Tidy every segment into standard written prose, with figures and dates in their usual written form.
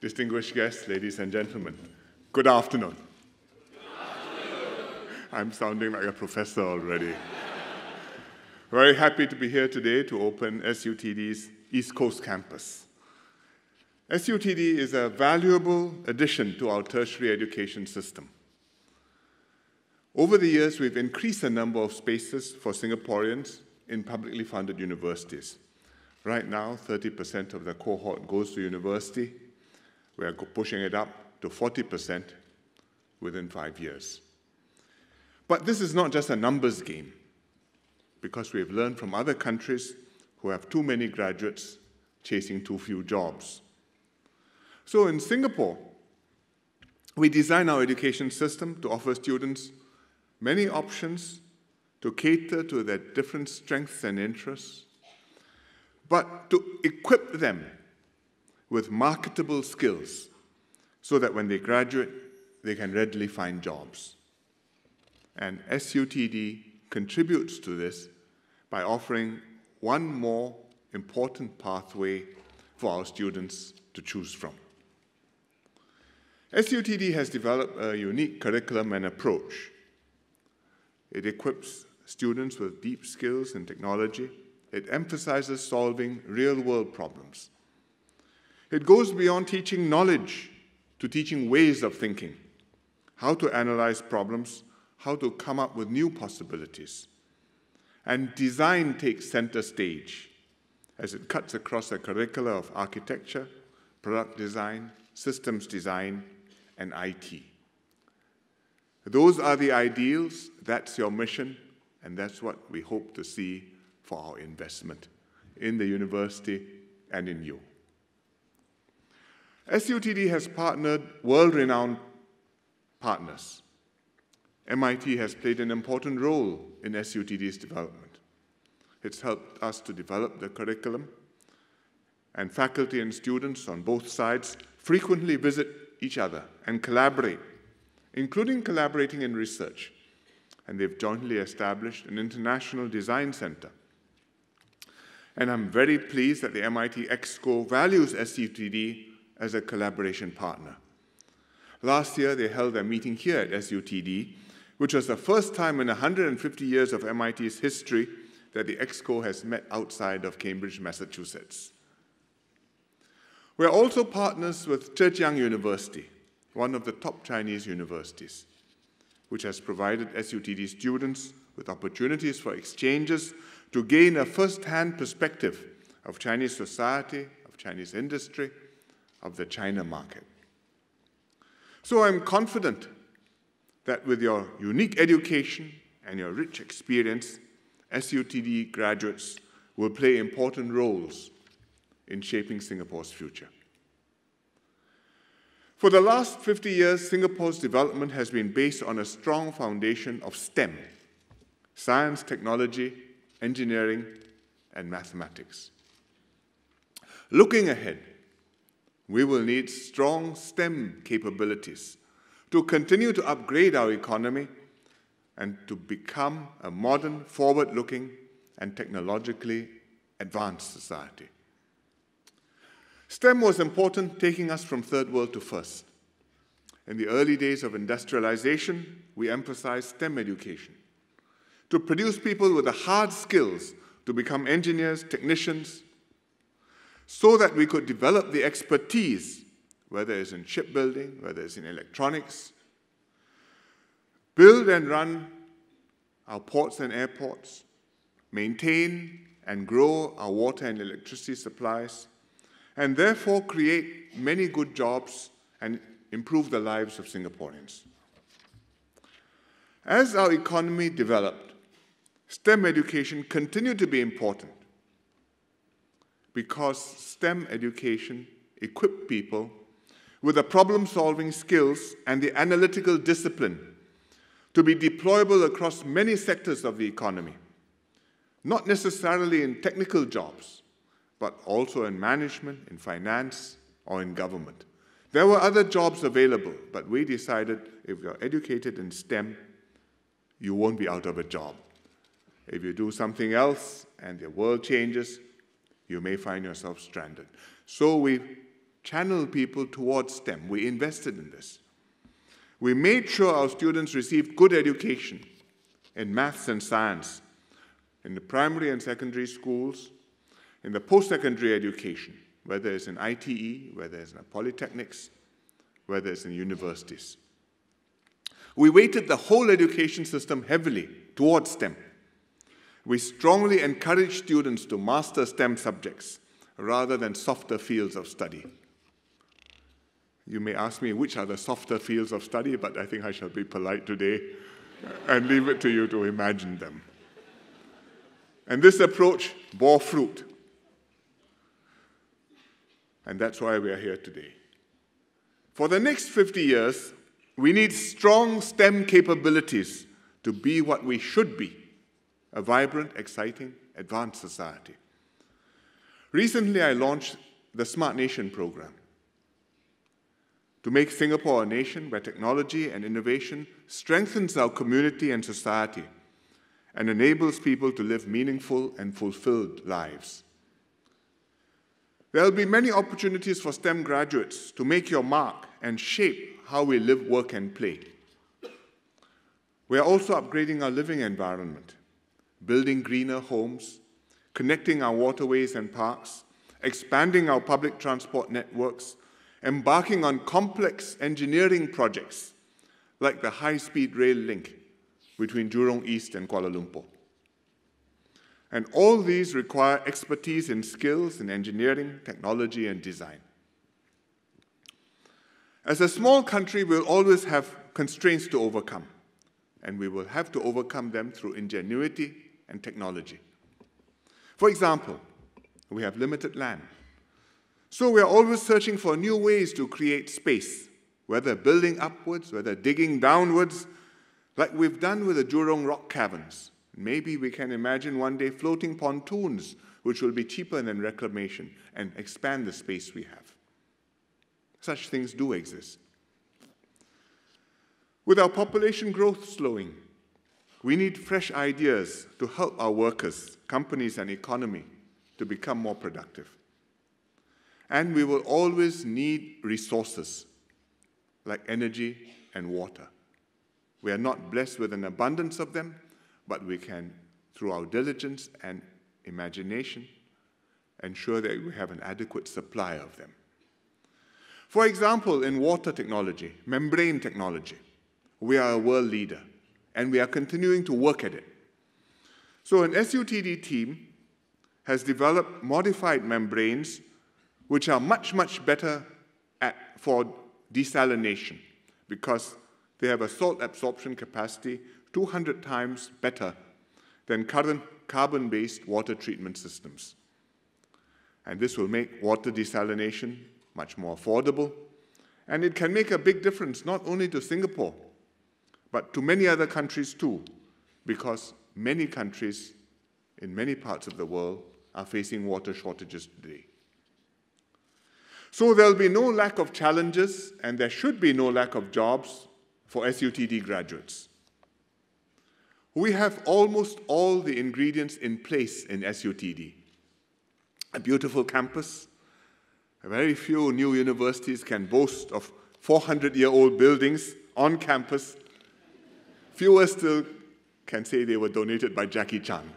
distinguished guests, ladies and gentlemen, good afternoon. I'm sounding like a professor already. Very happy to be here today to open SUTD's East Coast campus. SUTD is a valuable addition to our tertiary education system. Over the years, we've increased the number of spaces for Singaporeans in publicly funded universities. Right now, 30% of the cohort goes to university. We are pushing it up to 40% within 5 years. But this is not just a numbers game, because we have learned from other countries who have too many graduates chasing too few jobs. So in Singapore, we design our education system to offer students many options to cater to their different strengths and interests, but to equip them with marketable skills so that when they graduate, they can readily find jobs. And SUTD contributes to this by offering one more important pathway for our students to choose from. SUTD has developed a unique curriculum and approach. It equips students with deep skills in technology. It emphasizes solving real-world problems. It goes beyond teaching knowledge to teaching ways of thinking, how to analyze problems, how to come up with new possibilities. And design takes center stage as it cuts across the curricula of architecture, product design, systems design, and IT. Those are the ideals, that's your mission, and that's what we hope to see for our investment in the university and in you. SUTD has partnered world-renowned partners. MIT has played an important role in SUTD's development. It's helped us to develop the curriculum, and faculty and students on both sides frequently visit each other and collaborate, including collaborating in research. And they've jointly established an international design center. And I'm very pleased that the MIT ExCo values SUTD as a collaboration partner. Last year, they held a meeting here at SUTD, which was the first time in 150 years of MIT's history that the ExCo has met outside of Cambridge, Massachusetts. We're also partners with Zhejiang University, one of the top Chinese universities, which has provided SUTD students with opportunities for exchanges to gain a first-hand perspective of Chinese society, of Chinese industry, of the China market. So I'm confident that with your unique education and your rich experience, SUTD graduates will play important roles in shaping Singapore's future. For the last 50 years, Singapore's development has been based on a strong foundation of STEM: science, technology, engineering, and mathematics. Looking ahead, we will need strong STEM capabilities to continue to upgrade our economy and to become a modern, forward-looking, and technologically advanced society. STEM was important, taking us from third world to first. In the early days of industrialization, we emphasized STEM education to produce people with the hard skills to become engineers, technicians, so that we could develop the expertise, whether it's in shipbuilding, whether it's in electronics, build and run our ports and airports, maintain and grow our water and electricity supplies, and therefore create many good jobs and improve the lives of Singaporeans. As our economy developed, STEM education continued to be important because STEM education equipped people with the problem-solving skills and the analytical discipline to be deployable across many sectors of the economy, not necessarily in technical jobs, but also in management, in finance, or in government. There were other jobs available, but we decided if you're educated in STEM, you won't be out of a job. If you do something else and the world changes, you may find yourself stranded. So we channel people towards STEM. We invested in this. We made sure our students received good education in maths and science, in the primary and secondary schools, in the post-secondary education, whether it's in ITE, whether it's in polytechnics, whether it's in universities. We weighted the whole education system heavily towards STEM. We strongly encourage students to master STEM subjects rather than softer fields of study. You may ask me which are the softer fields of study, but I think I shall be polite today and leave it to you to imagine them. And this approach bore fruit. And that's why we are here today. For the next 50 years, we need strong STEM capabilities to be what we should be, a vibrant, exciting, advanced society. Recently, I launched the Smart Nation program to make Singapore a nation where technology and innovation strengthens our community and society and enables people to live meaningful and fulfilled lives. There will be many opportunities for STEM graduates to make your mark and shape how we live, work, and play. We are also upgrading our living environment, building greener homes, connecting our waterways and parks, expanding our public transport networks, embarking on complex engineering projects like the high-speed rail link between Jurong East and Kuala Lumpur. And all these require expertise in skills in engineering, technology, and design. As a small country, we'll always have constraints to overcome, and we will have to overcome them through ingenuity and technology. For example, we have limited land. So we are always searching for new ways to create space, whether building upwards, whether digging downwards, like we've done with the Jurong rock caverns. Maybe we can imagine one day floating pontoons, which will be cheaper than reclamation, and expand the space we have. Such things do exist. With our population growth slowing, we need fresh ideas to help our workers, companies, and economy to become more productive. And we will always need resources like energy and water. We are not blessed with an abundance of them, but we can, through our diligence and imagination, ensure that we have an adequate supply of them. For example, in water technology, membrane technology, we are a world leader, and we are continuing to work at it. So an SUTD team has developed modified membranes which are much, much better for desalination because they have a salt absorption capacity 200 times better than current carbon-based water treatment systems. And this will make water desalination much more affordable, and it can make a big difference not only to Singapore, but to many other countries too, because many countries in many parts of the world are facing water shortages today. So there'll be no lack of challenges, and there should be no lack of jobs for SUTD graduates. We have almost all the ingredients in place in SUTD. A beautiful campus. Very few new universities can boast of 400-year-old buildings on campus. Fewer still can say they were donated by Jackie Chan.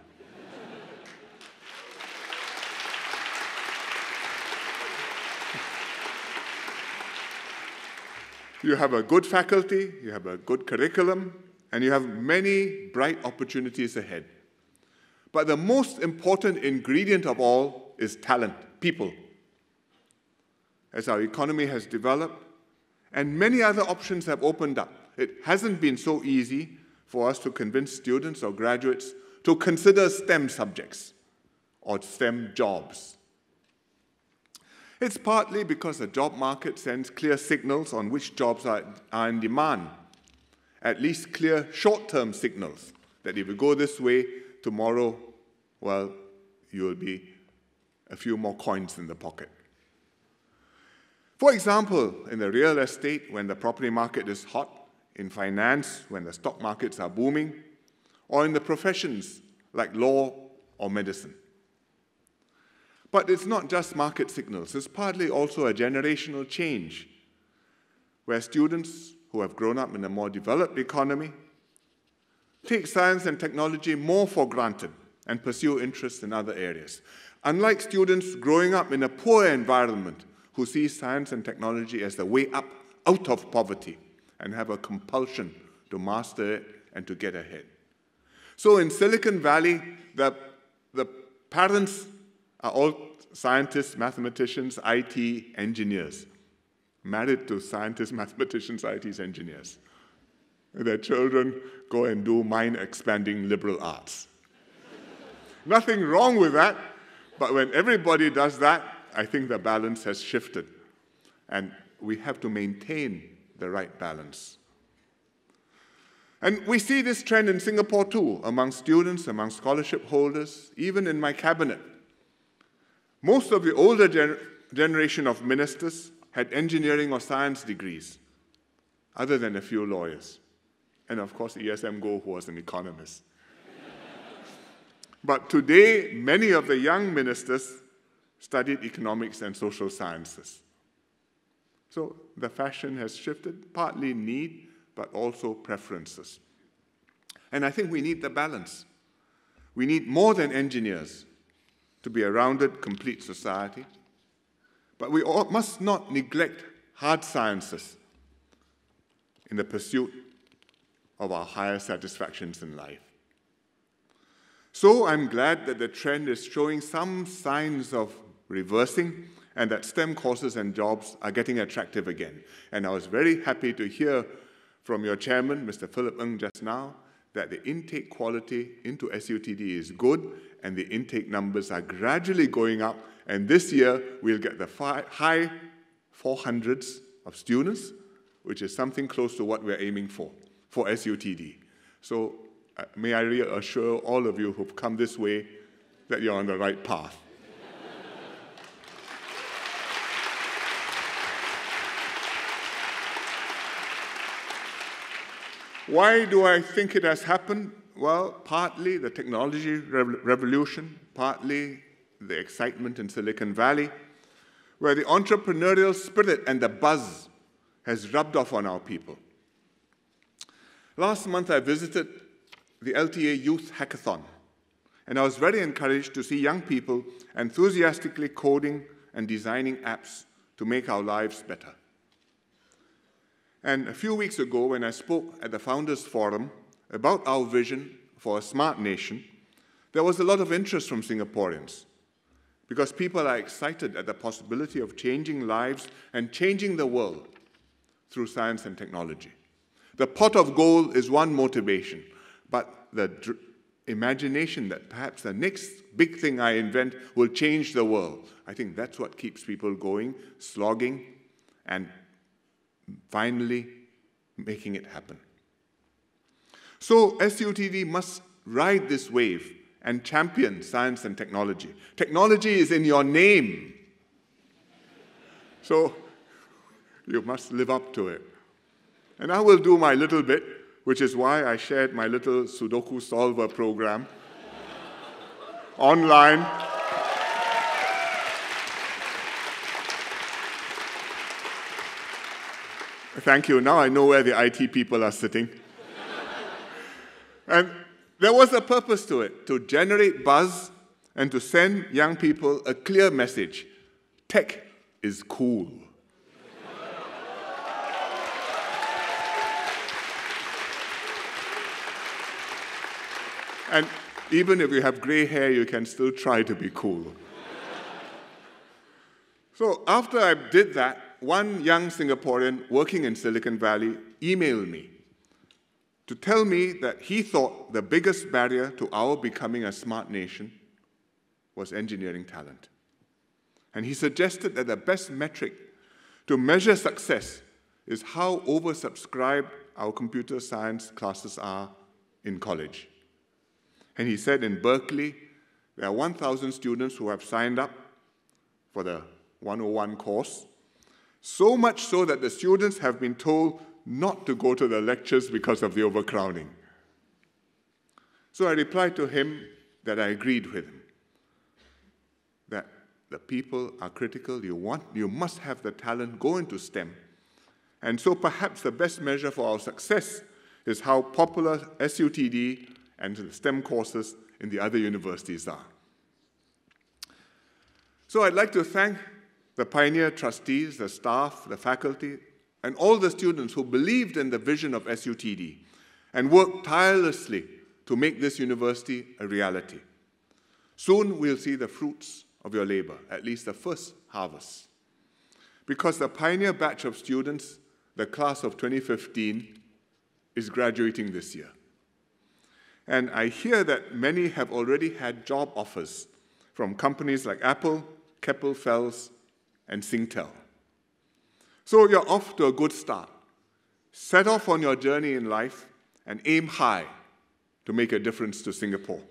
You have a good faculty, you have a good curriculum, and you have many bright opportunities ahead. But the most important ingredient of all is talent, people. As our economy has developed, and many other options have opened up, it hasn't been so easy for us to convince students or graduates to consider STEM subjects or STEM jobs. It's partly because the job market sends clear signals on which jobs are in demand, at least clear short-term signals that if you go this way, tomorrow, well, you'll be a few more coins in the pocket. For example, in the real estate, when the property market is hot, in finance, when the stock markets are booming, or in the professions like law or medicine. But it's not just market signals. It's partly also a generational change, where students who have grown up in a more developed economy take science and technology more for granted and pursue interests in other areas. Unlike students growing up in a poor environment who see science and technology as the way up out of poverty and have a compulsion to master it and to get ahead. So in Silicon Valley, the parents are all scientists, mathematicians, IT engineers, married to scientists, mathematicians, IT engineers. Their children go and do mind-expanding liberal arts. Nothing wrong with that, but when everybody does that, I think the balance has shifted. And we have to maintain the right balance. And we see this trend in Singapore too, among students, among scholarship holders, even in my cabinet. Most of the older generation of ministers had engineering or science degrees, other than a few lawyers. And of course, ESM Goh, who was an economist. But today, many of the young ministers studied economics and social sciences. So the fashion has shifted, partly need, but also preferences. And I think we need the balance. We need more than engineers to be a rounded, complete society. But we must not neglect hard sciences in the pursuit of our higher satisfactions in life. So I'm glad that the trend is showing some signs of reversing and that STEM courses and jobs are getting attractive again. And I was very happy to hear from your chairman, Mr. Philip Ng, just now, that the intake quality into SUTD is good and the intake numbers are gradually going up. And this year, we'll get the high 400s of students, which is something close to what we're aiming for SUTD. So may I reassure all of you who've come this way that you're on the right path. Why do I think it has happened? Well, partly the technology revolution, partly the excitement in Silicon Valley, where the entrepreneurial spirit and the buzz has rubbed off on our people. Last month, I visited the LTA Youth Hackathon, and I was very encouraged to see young people enthusiastically coding and designing apps to make our lives better. And a few weeks ago, when I spoke at the Founders Forum about our vision for a smart nation, there was a lot of interest from Singaporeans because people are excited at the possibility of changing lives and changing the world through science and technology. The pot of gold is one motivation, but the imagination that perhaps the next big thing I invent will change the world, I think that's what keeps people going, slogging, and finally making it happen. So SUTD must ride this wave and champion science and technology. Technology is in your name. So you must live up to it. And I will do my little bit, which is why I shared my little Sudoku solver program online. Thank you. Now I know where the IT people are sitting. And there was a purpose to it, to generate buzz and to send young people a clear message. Tech is cool. And even if you have gray hair, you can still try to be cool. So after I did that, one young Singaporean working in Silicon Valley emailed me to tell me that he thought the biggest barrier to our becoming a smart nation was engineering talent. And he suggested that the best metric to measure success is how oversubscribed our computer science classes are in college. And he said in Berkeley, there are 1,000 students who have signed up for the 101 course, so much so that the students have been told not to go to the lectures because of the overcrowding. So I replied to him that I agreed with him, that the people are critical. You must have the talent go into STEM. And so perhaps the best measure for our success is how popular SUTD and the STEM courses in the other universities are. So I'd like to thank the Pioneer trustees, the staff, the faculty, and all the students who believed in the vision of SUTD and worked tirelessly to make this university a reality. Soon we'll see the fruits of your labor, at least the first harvest. Because the Pioneer batch of students, the class of 2015, is graduating this year. And I hear that many have already had job offers from companies like Apple, Keppel Fells, and Singtel. So you're off to a good start. Set off on your journey in life and aim high to make a difference to Singapore.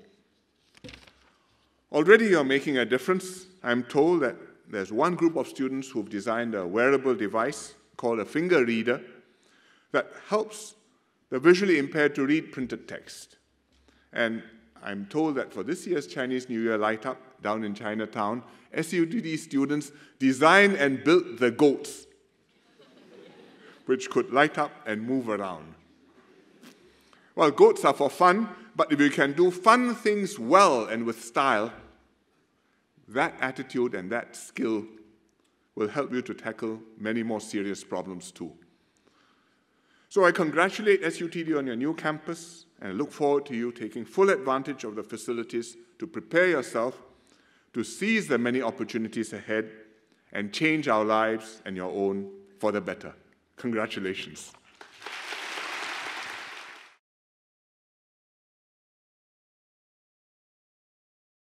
Already you're making a difference. I'm told that there's one group of students who've designed a wearable device called a finger reader that helps the visually impaired to read printed text. And I'm told that for this year's Chinese New Year light up down in Chinatown, SUTD students designed and built the goats, which could light up and move around. Well, goats are for fun, but if you can do fun things well and with style, that attitude and that skill will help you to tackle many more serious problems too. So I congratulate SUTD on your new campus and look forward to you taking full advantage of the facilities to prepare yourself to seize the many opportunities ahead and change our lives and your own for the better. Congratulations.